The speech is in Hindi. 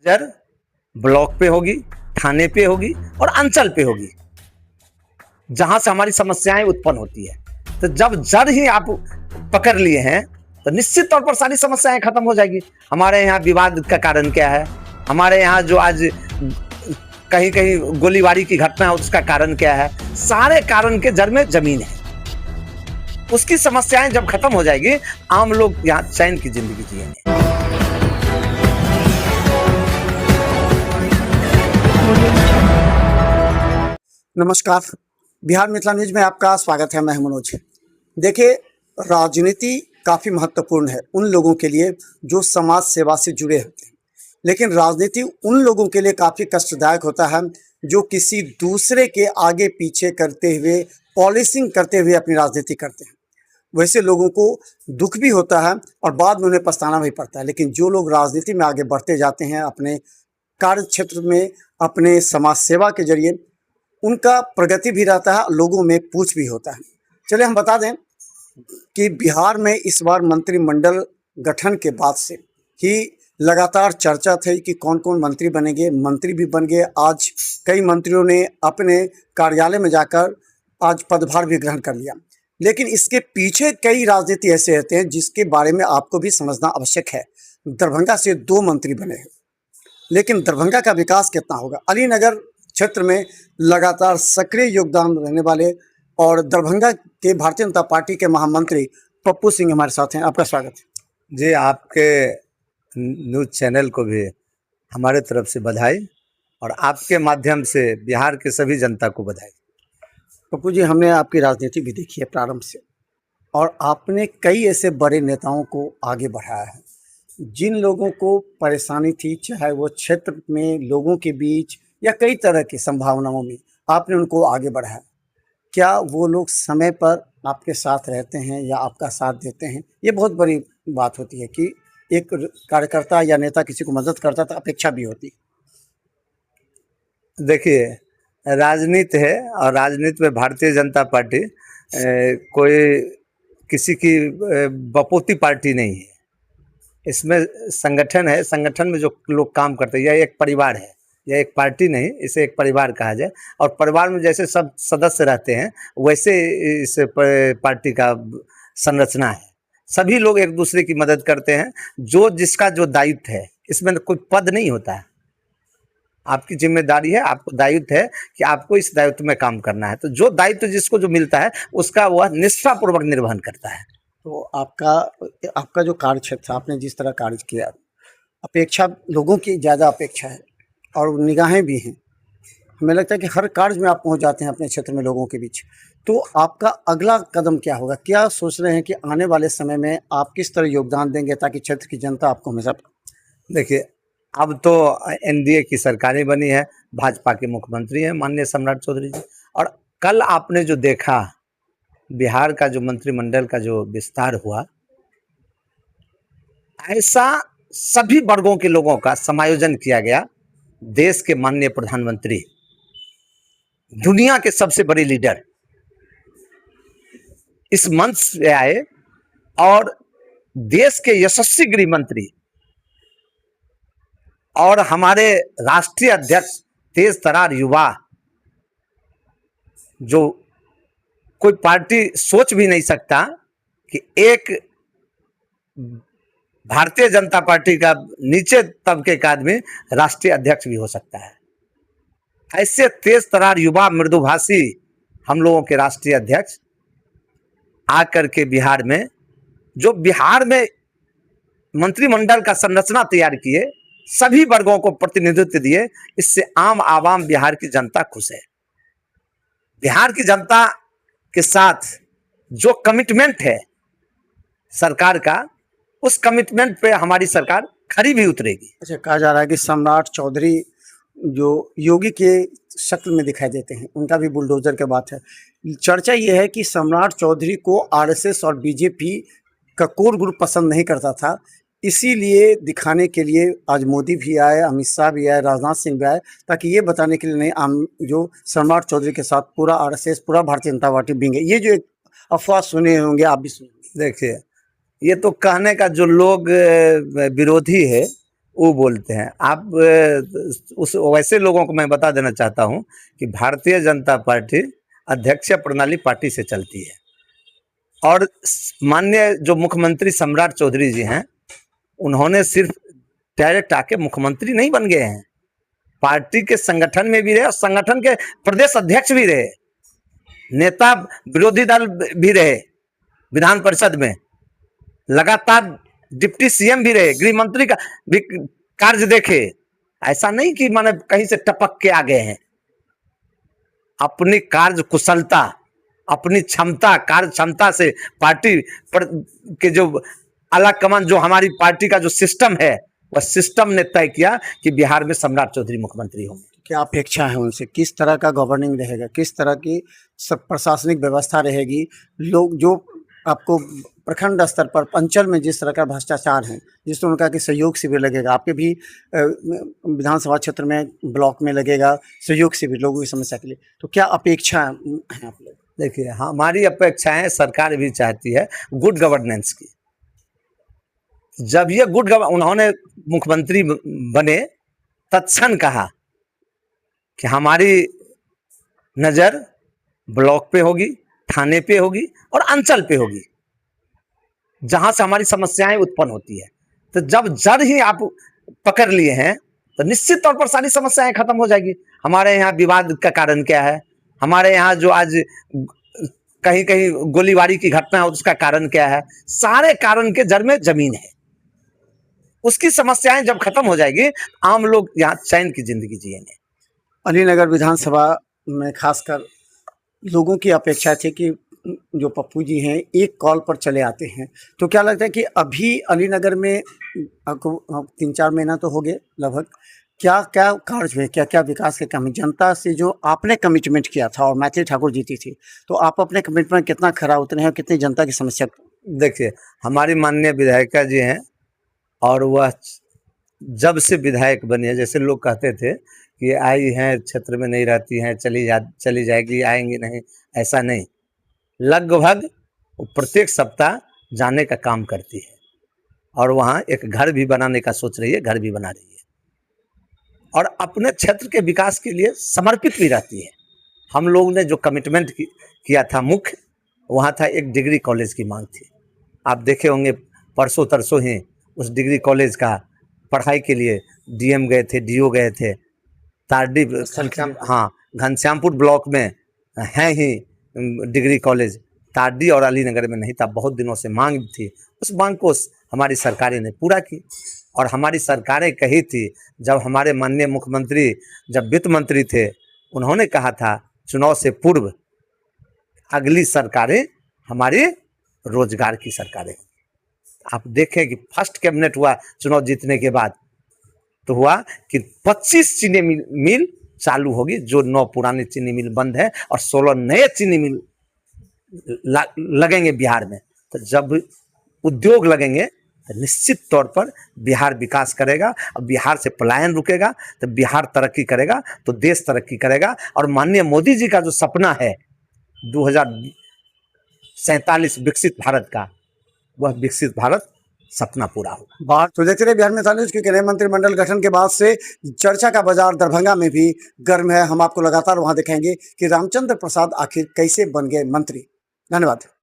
इधर ब्लॉक पे होगी, थाने पे होगी और अंचल पे होगी, जहां से हमारी समस्याएं उत्पन्न होती है। तो जब जड़ ही आप पकड़ लिए हैं तो निश्चित तौर पर सारी समस्याएं खत्म हो जाएगी। हमारे यहाँ विवाद का कारण क्या है, हमारे यहाँ जो आज कहीं कहीं गोलीबारी की घटना है उसका कारण क्या है, सारे कारण के जड़ में जमीन है। उसकी समस्याएं जब खत्म हो जाएगी, आम लोग यहाँ चैन की जिंदगी जिएंगे। नमस्कार, बिहार मिथिला न्यूज में आपका स्वागत है। मैं मनोज। देखिए, राजनीति काफ़ी महत्वपूर्ण है उन लोगों के लिए जो समाज सेवा से जुड़े होते हैं, लेकिन राजनीति उन लोगों के लिए काफ़ी कष्टदायक होता है जो किसी दूसरे के आगे पीछे करते हुए, पॉलिसिंग करते हुए अपनी राजनीति करते हैं। वैसे लोगों को दुख भी होता है और बाद में उन्हें पछताना भी पड़ता है, लेकिन जो लोग राजनीति में आगे बढ़ते जाते हैं अपने कार्य क्षेत्र में, अपने समाज सेवा के जरिए, उनका प्रगति भी रहता है, लोगों में पूछ भी होता है। चलिए हम बता दें कि बिहार में इस बार मंत्रिमंडल गठन के बाद से ही लगातार चर्चा थी कि कौन कौन मंत्री बनेंगे। मंत्री भी बन गए। आज कई मंत्रियों ने अपने कार्यालय में जाकर आज पदभार भी ग्रहण कर लिया, लेकिन इसके पीछे कई राजनीति ऐसे रहते हैं जिसके बारे में आपको भी समझना आवश्यक है। दरभंगा से 2 मंत्री बने हैं, लेकिन दरभंगा का विकास कितना होगा? अलीनगर क्षेत्र में लगातार सक्रिय योगदान रहने वाले और दरभंगा के भारतीय जनता पार्टी के महामंत्री पप्पू सिंह हमारे साथ हैं। आपका स्वागत है जी। आपके न्यूज़ चैनल को भी हमारे तरफ से बधाई और आपके माध्यम से बिहार के सभी जनता को बधाई। पप्पू जी, हमने आपकी राजनीति भी देखी है प्रारंभ से, और आपने कई ऐसे बड़े नेताओं को आगे बढ़ाया है। जिन लोगों को परेशानी थी, चाहे वो क्षेत्र में लोगों के बीच या कई तरह की संभावनाओं में, आपने उनको आगे बढ़ाया। क्या वो लोग समय पर आपके साथ रहते हैं या आपका साथ देते हैं? ये बहुत बड़ी बात होती है कि एक कार्यकर्ता या नेता किसी को मदद करता तो अपेक्षा भी होती। देखिए, राजनीति है और राजनीति में भारतीय जनता पार्टी कोई किसी की बपोती पार्टी नहीं है। इसमें संगठन है, संगठन में जो लोग काम करते हैं, यह एक परिवार है, यह एक पार्टी नहीं, इसे एक परिवार कहा जाए। और परिवार में जैसे सब सदस्य रहते हैं वैसे इस पार्टी का संरचना है। सभी लोग एक दूसरे की मदद करते हैं। जो जिसका जो दायित्व है, इसमें कोई पद नहीं होता है। आपकी जिम्मेदारी है, आपको दायित्व है कि आपको इस दायित्व में काम करना है। तो जो दायित्व जिसको जो मिलता है उसका वह निष्ठापूर्वक निर्वहन करता है। तो आपका जो कार्य क्षेत्र, आपने जिस तरह कार्य किया, अपेक्षा लोगों की ज़्यादा अपेक्षा है और निगाहें भी हैं। हमें लगता है कि हर कार्य में आप पहुंच जाते हैं अपने क्षेत्र में लोगों के बीच। तो आपका अगला कदम क्या होगा? क्या सोच रहे हैं कि आने वाले समय में आप किस तरह योगदान देंगे ताकि क्षेत्र की जनता आपको हमेशा? देखिए, अब तो एनडीए की सरकारें बनी है, भाजपा के मुख्यमंत्री हैं माननीय सम्राट चौधरी जी। और कल आपने जो देखा, बिहार का जो मंत्रिमंडल का जो विस्तार हुआ, ऐसा सभी वर्गों के लोगों का समायोजन किया गया। देश के माननीय प्रधानमंत्री, दुनिया के सबसे बड़े लीडर इस मंच से आए और देश के यशस्वी गृह मंत्री और हमारे राष्ट्रीय अध्यक्ष, तेज तरार युवा, जो कोई पार्टी सोच भी नहीं सकता कि एक भारतीय जनता पार्टी का नीचे तबके का आदमी राष्ट्रीय अध्यक्ष भी हो सकता है। ऐसे तेज तरार युवा मृदुभाषी हम लोगों के राष्ट्रीय अध्यक्ष आकर के बिहार में मंत्रिमंडल का संरचना तैयार किए, सभी वर्गों को प्रतिनिधित्व दिए। इससे आम आवाम बिहार की जनता खुश है। बिहार की जनता के साथ जो कमिटमेंट है सरकार का, उस कमिटमेंट पे हमारी सरकार खरी भी उतरेगी। अच्छा, कहा जा रहा है कि सम्राट चौधरी जो योगी के शक्ल में दिखाई देते हैं, उनका भी बुलडोजर की बात है। चर्चा ये है कि सम्राट चौधरी को आरएसएस और बीजेपी का कोर ग्रुप पसंद नहीं करता था, इसीलिए दिखाने के लिए आज मोदी भी आए, अमित शाह भी आए, राजनाथ सिंह भी आए, ताकि ये बताने के लिए नहीं जो सम्राट चौधरी के साथ पूरा आरएसएस, पूरा भारतीय जनता पार्टी बिंगे। ये जो एक अफवाह सुने होंगे, आप भी सुने। देखिए, ये तो कहने का, जो लोग विरोधी है वो बोलते हैं। आप उस वैसे लोगों को मैं बता देना चाहता हूं कि भारतीय जनता पार्टी अध्यक्षीय प्रणाली पार्टी से चलती है, और माननीय जो मुख्यमंत्री सम्राट चौधरी जी हैं, उन्होंने सिर्फ डायरेक्ट आके मुख्यमंत्री नहीं बन गए हैं, पार्टी के संगठन में भी रहे और संगठन के प्रदेश अध्यक्ष भी रहे, नेता विरोधी दल भी रहे, विधान परिषद में लगातार डिप्टी सीएम भी रहे, गृह मंत्री का भी कार्य देखे। ऐसा नहीं कि माने कहीं से टपक के आ गए हैं। अपनी कार्य कुशलता, अपनी क्षमता, कार्य क्षमता से पार्टी के जो आला कमान, जो हमारी पार्टी का जो सिस्टम है, वह सिस्टम ने तय किया कि बिहार में सम्राट चौधरी मुख्यमंत्री होंगे। क्या अपेक्षा है उनसे, किस तरह का गवर्निंग रहेगा, किस तरह की सब प्रशासनिक व्यवस्था रहेगी? लोग जो आपको प्रखंड स्तर पर अंचल में जिस तरह का भ्रष्टाचार है, जिस तरह उनका कि सहयोग शिविर लगेगा, आपके भी विधानसभा क्षेत्र में ब्लॉक में लगेगा सहयोग शिविर लोगों की समस्या के लिए, तो क्या अपेक्षा है आप लोग? देखिए, हमारी अपेक्षाएं, सरकार भी चाहती है गुड गवर्नेंस की। जब ये उन्होंने मुख्यमंत्री बने, तत्क्षण कहा कि हमारी नज़र ब्लॉक पे होगी, थाने पे होगी और अंचल पे होगी, जहां से हमारी समस्याएं उत्पन्न होती है। तो जब जड़ ही आप पकड़ लिए हैं, तो निश्चित तौर पर सारी समस्याएं खत्म हो जाएगी। हमारे यहाँ विवाद का कारण क्या है, हमारे यहाँ जो आज कहीं कहीं गोलीबारी की घटना है, उसका कारण क्या है? सारे कारण के जड़ में जमीन है। उसकी समस्याएं जब खत्म हो जाएगी, आम लोग यहाँ चैन की जिंदगी जिएंगे। अलीनगर विधानसभा में खासकर लोगों की अपेक्षा थी कि जो पप्पू जी हैं एक कॉल पर चले आते हैं, तो क्या लगता है कि अभी अलीनगर में आपको 3-4 महीना तो हो गए लगभग, क्या क्या कार्य हुए, क्या क्या विकास के काम है? जनता से जो आपने कमिटमेंट किया था और मैथिली ठाकुर जीती थी, तो आप अपने कमिटमेंट कितना खरा उतरे हैं और कितनी जनता की समस्या? देखिए, हमारी माननीय विधायिका जी हैं, और वह जब से विधायक बनी है, जैसे लोग कहते थे कि आई हैं, क्षेत्र में नहीं रहती हैं, चली जाएगी, आएंगी नहीं, ऐसा नहीं। लगभग प्रत्येक सप्ताह जाने का काम करती है, और वहाँ एक घर भी बनाने का सोच रही है, घर भी बना रही है, और अपने क्षेत्र के विकास के लिए समर्पित भी रहती है। हम लोग ने जो कमिटमेंट किया था मुख्य, वहाँ था एक डिग्री कॉलेज की मांग थी। आप देखे होंगे परसों तरसों ही उस डिग्री कॉलेज का पढ़ाई के लिए डीएम गए थे, डीओ गए थे। तारडी, हाँ, घनश्यामपुर ब्लॉक में है ही डिग्री कॉलेज, तारडी और अलीनगर में नहीं था। बहुत दिनों से मांग थी, उस मांग को हमारी सरकारें ने पूरा की, और हमारी सरकारें कही थी, जब हमारे माननीय मुख्यमंत्री जब वित्त मंत्री थे, उन्होंने कहा था चुनाव से पूर्व अगली सरकारें हमारी रोजगार की सरकारें। आप देखें कि फर्स्ट कैबिनेट हुआ चुनाव जीतने के बाद, तो हुआ कि 25 चीनी मिल चालू होगी, जो 9 पुरानी चीनी मिल बंद है, और 16 नए चीनी मिल लगेंगे बिहार में। तो जब उद्योग लगेंगे तो निश्चित तौर पर बिहार विकास करेगा, और बिहार से पलायन रुकेगा, तो बिहार तरक्की करेगा, तो देश तरक्की करेगा। और माननीय मोदी जी का जो सपना है 2047 विकसित भारत का, वह विकसित भारत सपना पूरा होगा। बात तो देखते रहे बिहार में न्यूज़, क्योंकि नए मंत्रिमंडल गठन के बाद से चर्चा का बाजार दरभंगा में भी गर्म है। हम आपको लगातार वहां दिखाएंगे कि रामचंद्र प्रसाद आखिर कैसे बन गए मंत्री। धन्यवाद।